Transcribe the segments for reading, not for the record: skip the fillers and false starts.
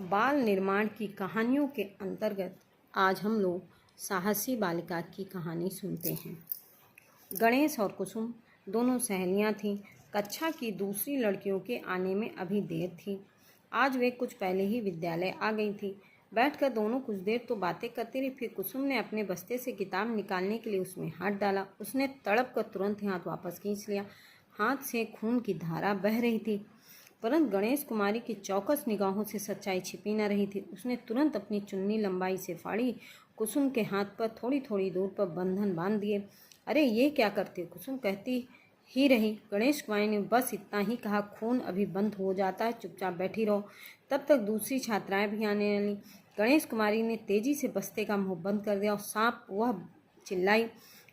बाल निर्माण की कहानियों के अंतर्गत आज हम लोग साहसी बालिका की कहानी सुनते हैं। गणेश और कुसुम दोनों सहेलियां थीं। कक्षा की दूसरी लड़कियों के आने में अभी देर थी। आज वे कुछ पहले ही विद्यालय आ गई थी। बैठकर दोनों कुछ देर तो बातें करती रही। फिर कुसुम ने अपने बस्ते से किताब निकालने के लिए उसमें हाथ डाला। उसने तड़प कर तुरंत हाथ वापस खींच लिया। हाथ से खून की धारा बह रही थी, परंतु गणेश कुमारी की चौकस निगाहों से सच्चाई छिपी न रही थी। उसने तुरंत अपनी चुन्नी लंबाई से फाड़ी, कुसुम के हाथ पर थोड़ी थोड़ी दूर पर बंधन बांध दिए। अरे ये क्या करते हो? कुसुम कहती ही रही। गणेश कुमारी ने बस इतना ही कहा, खून अभी बंद हो जाता है, चुपचाप बैठी रहो। तब तक दूसरी छात्राएं भी आने लगी। गणेश कुमारी ने तेजी से बस्ते का मुंह बंद कर दिया और सांप, वह चिल्लाई।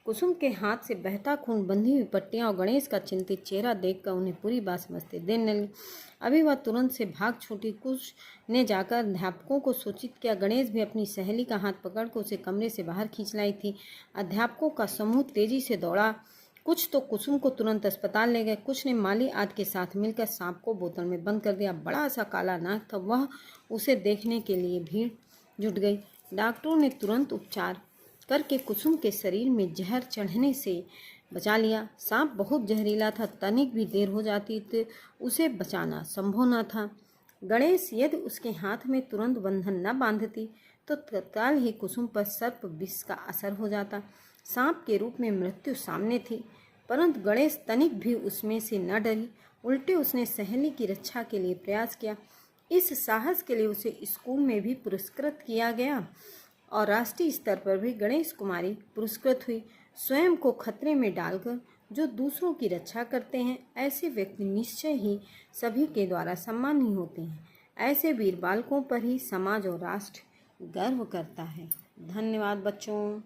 कुसुम के हाथ से बहता खून, बंधी हुई पट्टियां और गणेश का चिंतित चेहरा देखकर उन्हें पूरी बात समझते देने लगी। अभी वह तुरंत से भाग छूटी। कुछ ने जाकर अध्यापकों को सूचित किया। गणेश भी अपनी सहेली का हाथ पकड़कर उसे कमरे से बाहर खींच लाई थी। अध्यापकों का समूह तेजी से दौड़ा। कुछ तो कुसुम को तुरंत अस्पताल ले गए, कुछ ने माली आदि के साथ मिलकर सांप को बोतल में बंद कर दिया। बड़ा सा काला नाग था, वह उसे देखने के लिए भीड़ जुट गई। डॉक्टरों ने तुरंत उपचार करके कुसुम के शरीर में जहर चढ़ने से बचा लिया। सांप बहुत जहरीला था, तनिक भी देर हो जाती तो उसे बचाना संभव न था। गणेश यदि उसके हाथ में तुरंत बंधन न बांधती तो तत्काल ही कुसुम पर सर्प विष का असर हो जाता। सांप के रूप में मृत्यु सामने थी, परंतु गणेश तनिक भी उसमें से न डरी। उल्टे उसने सहेली की रक्षा के लिए प्रयास किया। इस साहस के लिए उसे स्कूल में भी पुरस्कृत किया गया और राष्ट्रीय स्तर पर भी गणेश कुमारी पुरस्कृत हुई। स्वयं को खतरे में डालकर जो दूसरों की रक्षा करते हैं, ऐसे व्यक्ति निश्चय ही सभी के द्वारा सम्मानीय होते हैं। ऐसे वीर बालकों पर ही समाज और राष्ट्र गर्व करता है। धन्यवाद बच्चों।